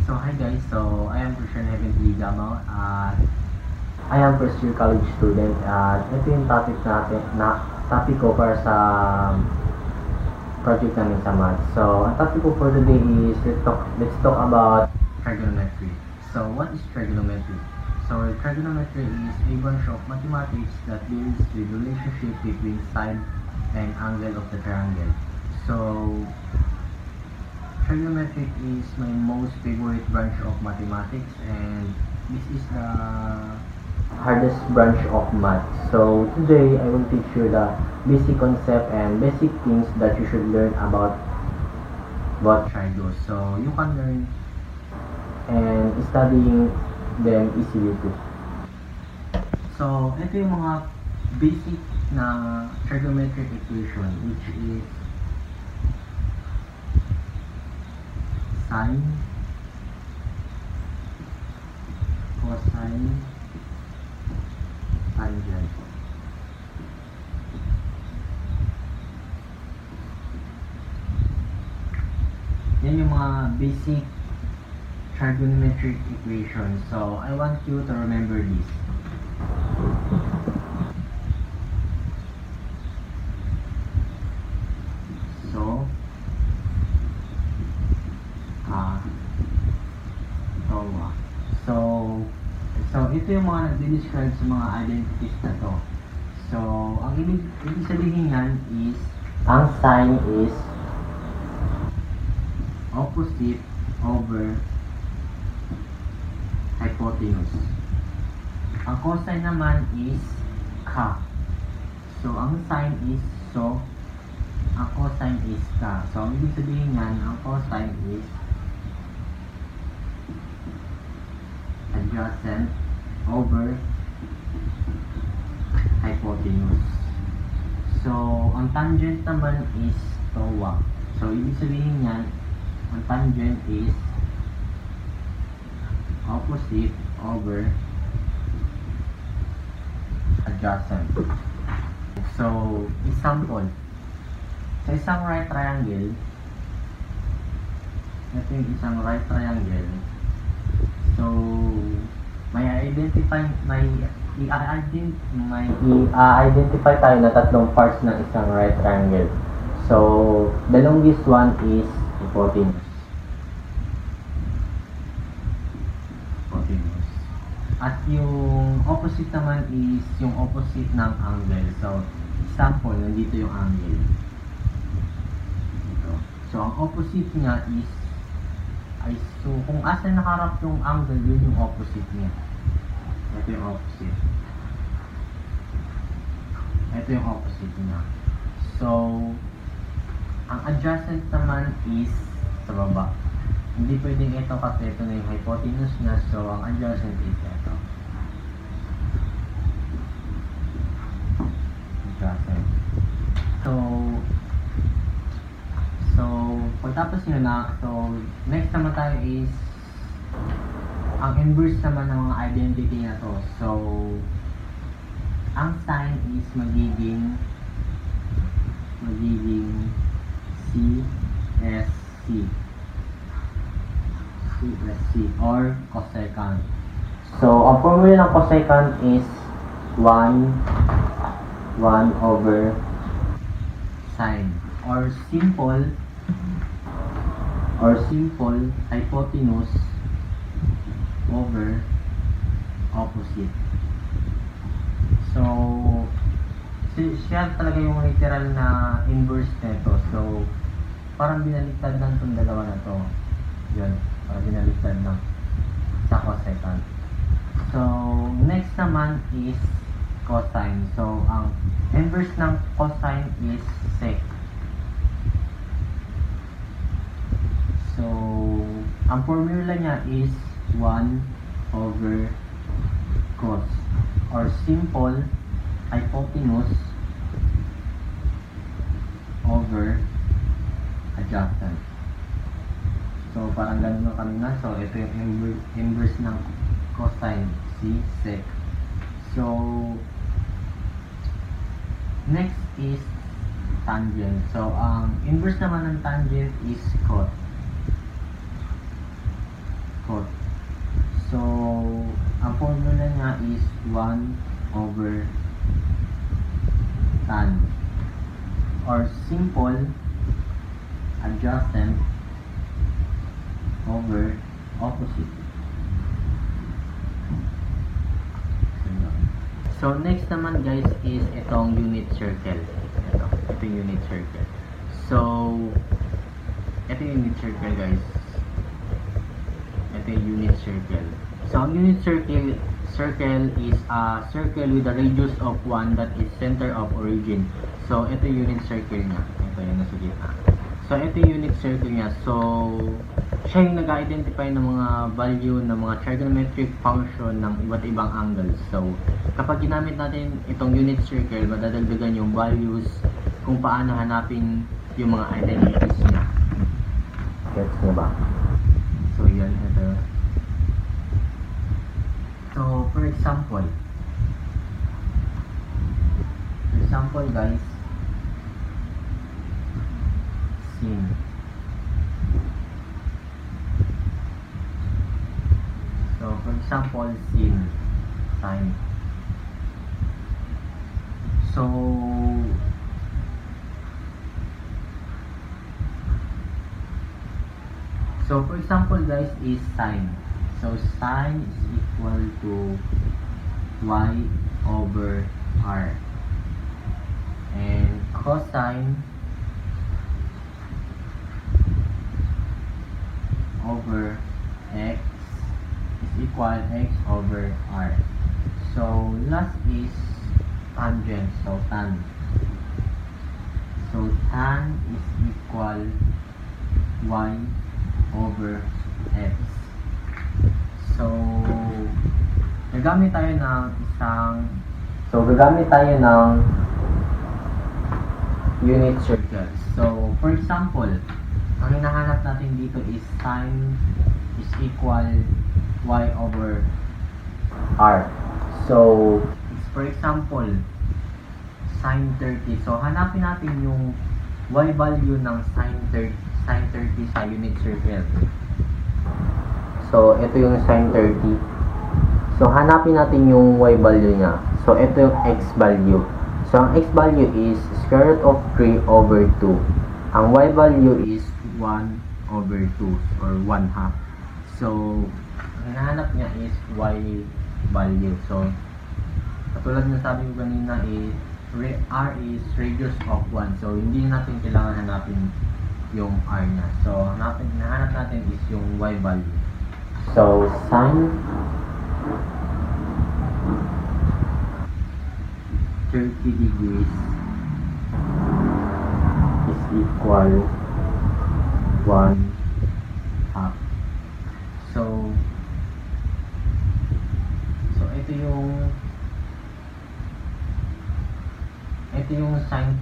So hi guys, so I am Christian Heavenly Gamal at I am first year college student at ito yung topic natin topic ko para sa project namin sa math. So ang topic ko for today is let's talk about trigonometry. So what is trigonometry? So trigonometry is a branch of mathematics that deals with relationship between side and angle of the triangle. So trigonometry is my most favorite branch of mathematics, and this is the hardest branch of math. So today I will teach you the basic concept and basic things that you should learn about trigo. So you can learn and studying them easily too. So ito yung mga basic na trigonometric equation, which is sine, cosine, tangent. Yan yung mga basic trigonometric equation. So I want you to remember this. So ito yung mga nagde-describe sa mga identities na to. So, ang ibig sabihin yan is, ang sine is opposite over hypotenuse. Ang cosine naman is ka. So, ang sine is so, ang cosine is ka. So, ang ibig sabihin yan, ang cosine is adjacent over hypotenuse. So, ang tangent naman is TOA. So, ibig sabihin yan, ang tangent is opposite over adjacent. So, example. Sa isang right triangle, ito yung isang right triangle. So, i-identify tayo na tatlong parts ng isang right triangle. So, the longest one is hypotenuse. At yung opposite naman is yung opposite ng angle. So, example, nandito yung angle. Dito. So, ang opposite niya is so kung asan nakaharap yung angle, yun yung opposite niya. Ito yung opposite. Ito yung opposite niya. So, ang adjacent naman is sa baba. Hindi pwedeng ito kasi ito na yung hypotenuse niya. So, ang adjacent is ito. Adjacent. So, pagtapos nyo na, so, next naman tayo is ang inverse naman ng mga identity na to. So, ang sine is magiging CSC or cosecant. So, ang formula ng cosecant is 1 over sine, or simple hypotenuse over opposite. So, siya talaga yung literal na inverse nito. So, parang binaliktad lang itong dalawa na to. Yun, parang binaliktad lang sa cosecant. So, next naman is cosine. So, ang inverse ng cosine is sec. So, ang formula niya is 1 over cos, or simple hypotenuse over adjacent. So, parang ganun na kanina. So, ito yung inverse ng cosine, si sec. So, next is tangent. So, ang inverse naman ng tangent is cot. 1 over tan, or simple adjacent over opposite. So next naman guys is itong unit circle. Ito yung unit circle. So ito yung unit circle guys. Ito yung unit circle. So ang unit circle is a circle with a radius of 1 that is center of origin. So ito yung unit circle niya. Ito yung nasa gitna. So ito yung unit circle niya. So siya yung nag-identify ng mga value ng mga trigonometric function ng iba't ibang angles. So kapag ginamit natin itong unit circle, madadagdagan yung values kung paano hanapin yung mga identities niya. Gets niyo ba? So yan, ito. So for example guys, sin. So for example, sin, sine. So for example guys is sine. So sine is equal to y over r, and cosine over x is equal x over r. So last is tangent. So tan. So tan is equal y over x. So gagamit tayo ng unit circle. So for example, ang hinahanap natin dito is sine is equal y over r. So for example, sine 30. So hanapin natin yung y value ng sine 30 sa unit circle. So ito yung sine 30. So hanapin natin yung y value niya. So ito yung x value. So ang x value is square root of 3 over 2. Ang y value is 1 over 2 or 1 half. So ang hinahanap niya is y value. So katulad ng sabi ko kanina is r is radius of 1. So hindi natin kailangan hanapin yung r niya. So hinahanap natin is yung y value. So sine 30 degrees is equal 1 half. So ito yung sine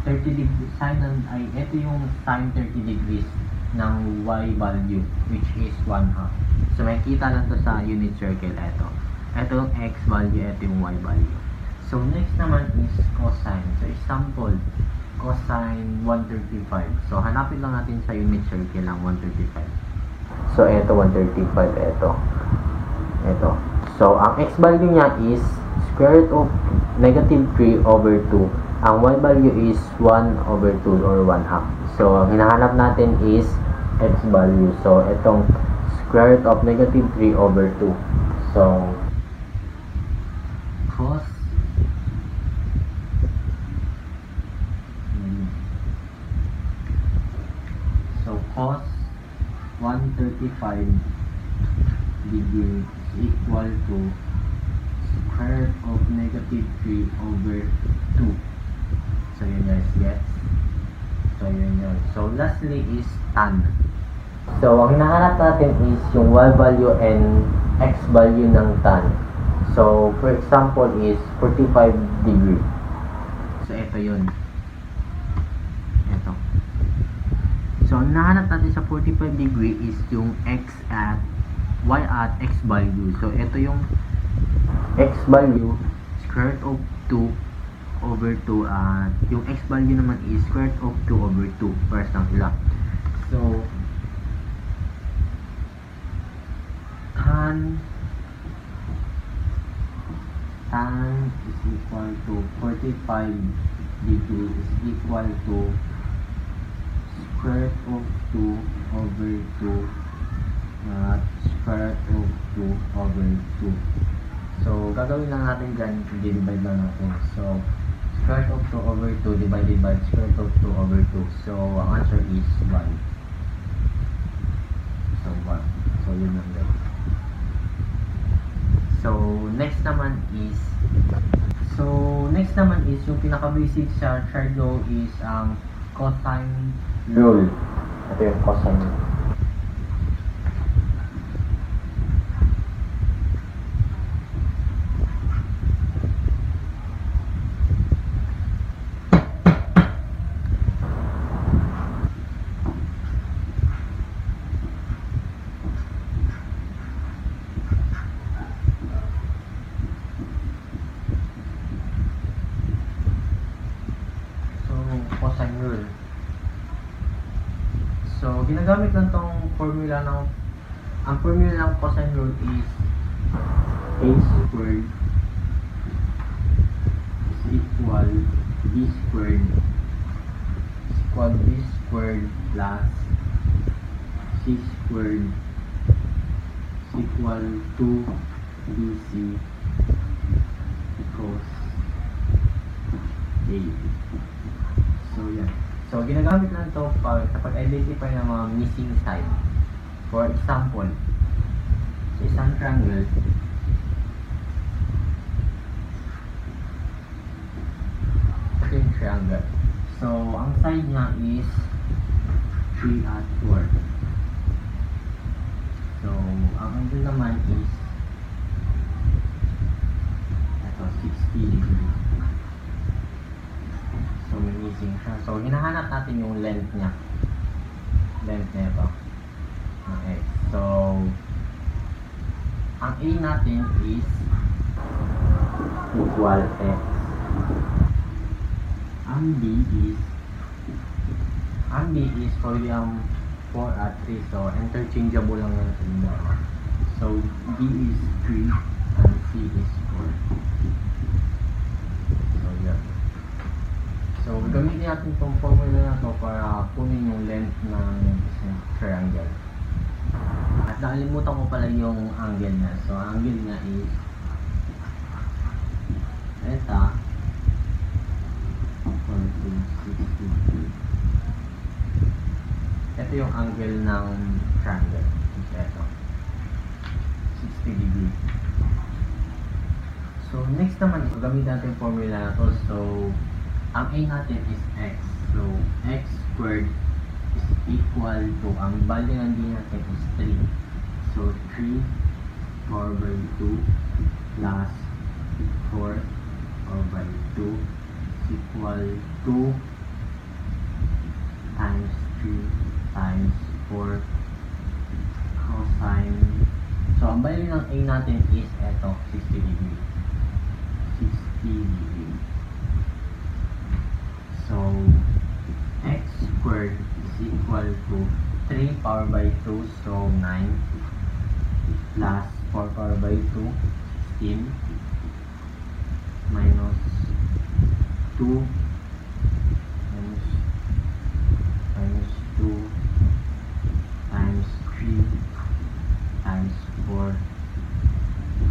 30 degrees, ito yung sine 30 degrees ng y value, which is 1 half. So makikita lang to sa unit circle. Ito yung x value, ito yung y value. So next naman is cosine. So example, cosine 135. So hanapin lang natin sa unit circle ang 135. So ito 135, ito. So ang x value niya is square root of negative 3 over 2. Ang y value is 1 over 2 or 1 half. So ang hinahanap natin is x value. So itong square root of negative 3 over 2. So cos cos 135 degrees equal to square root of negative 3 over 2. So yun guys, yes. So yun. So lastly is tan. So ang hinahanap natin is yung y value and x value ng tan. So for example is 45 degree. So ito yun. So ang hinahanap natin sa 45 degree is yung x at y at x value. So ito yung x value, square root of 2 over 2, at yung x value naman is square root of 2 over 2. First lang sila. So tan equal to 45 degree is equal to square root of 2 over 2 square root of 2 over 2. So, gagawin lang natin dyan, i-divide lang natin. So, square root of 2 over 2 divided by square root of 2 over 2. So, ang answer is 1. So, 1. So, yun lang guys. So, next naman is yung pinaka-basic sa triangle is ang cosine rule. Ito yung cosine. Cosine rule. So, ginagamit lang tong formula ang formula ng cosine rule is a squared is equal b squared plus c squared is equal to bc cos a. So, yan. So, ginagamit lang ito kapag identify ng mga missing side. For example, sa isang triangle, ito yung triangle. So, ang side niya is 3 at 4. So, ang angle naman is ito, 60 degrees. So, may missing siya. So, hinahanap natin yung length niya. Length niya ito. Ng x. So, ang A natin is equal x. Ang B is for yung 4 at 3. So, interchangeable lang yung sa. So, B is 3 and C is 4. So, yeah. So, gamitin natin itong formula na ito para kunin yung length ng isang triangle. At nakalimutan ko pala yung angle niya. So, ang angle niya is eta equal to 60. Ito yung angle ng triangle. Ito. 60 degree. So, next naman, gamitin natin yung formula na ito. So, ang A natin is x. So, x squared is equal to, ang value ng D natin is 3. So, 3 power by 2 plus 4 power by 2 is equal to times 3 times 4 cosine. So, ang value ng A natin is eto, 60 degree. 60 degree. So, x squared is equal to 3 power by 2, so 9 plus 4 power by 2, 16 minus 2 minus 2 times 3 times 4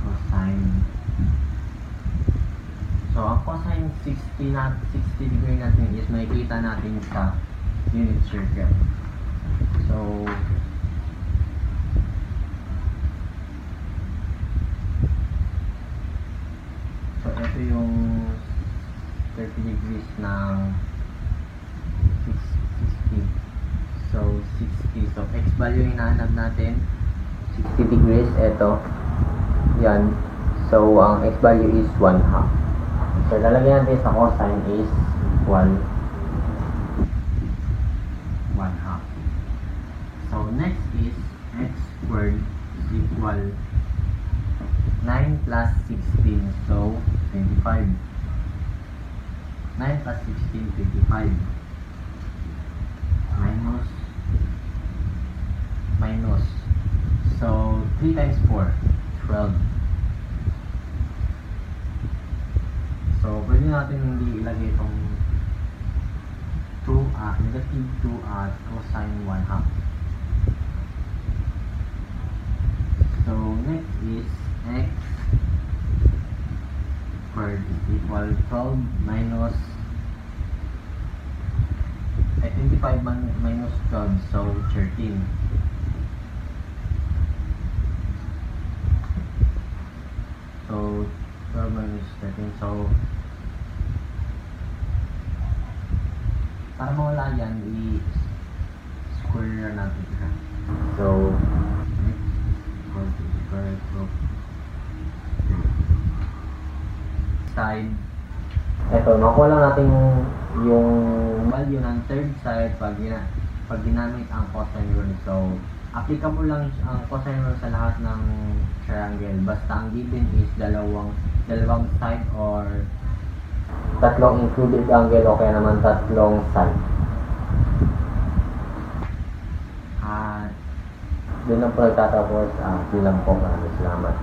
cosine. So, ang cosine 60 degree natin is makikita natin sa unit circle. So, ito yung 30 degrees ng 60. So, 60. So, x value yung hinahanap natin. 60 degrees, ito. Yan. So, ang x value is 1/2. So, lalagyan natin sa cosine is 1/2. So, next is x squared is equal 9 plus 16. So, 25. 9 plus 16, 25. Minus. So, 3 times 4, 12. So, pwede natin hindi ilagay itong negative 2 at cosine 1 half. So, next is x squared is equal 12 minus 25 minus 12, so 13. So, 12 minus 13, so para mawala yan, i-square natin siya. So, x equal to square root of 3. Side. Ito, makuha lang natin yung value ng third side pag ginamit ang cosine rule. So, applicable lang ang cosine rule sa lahat ng triangle. Basta ang given is dalawang side or tatlong included angle o kaya naman tatlong side. Doon lang po nagtatapos. Doon lang po. Maraming salamat.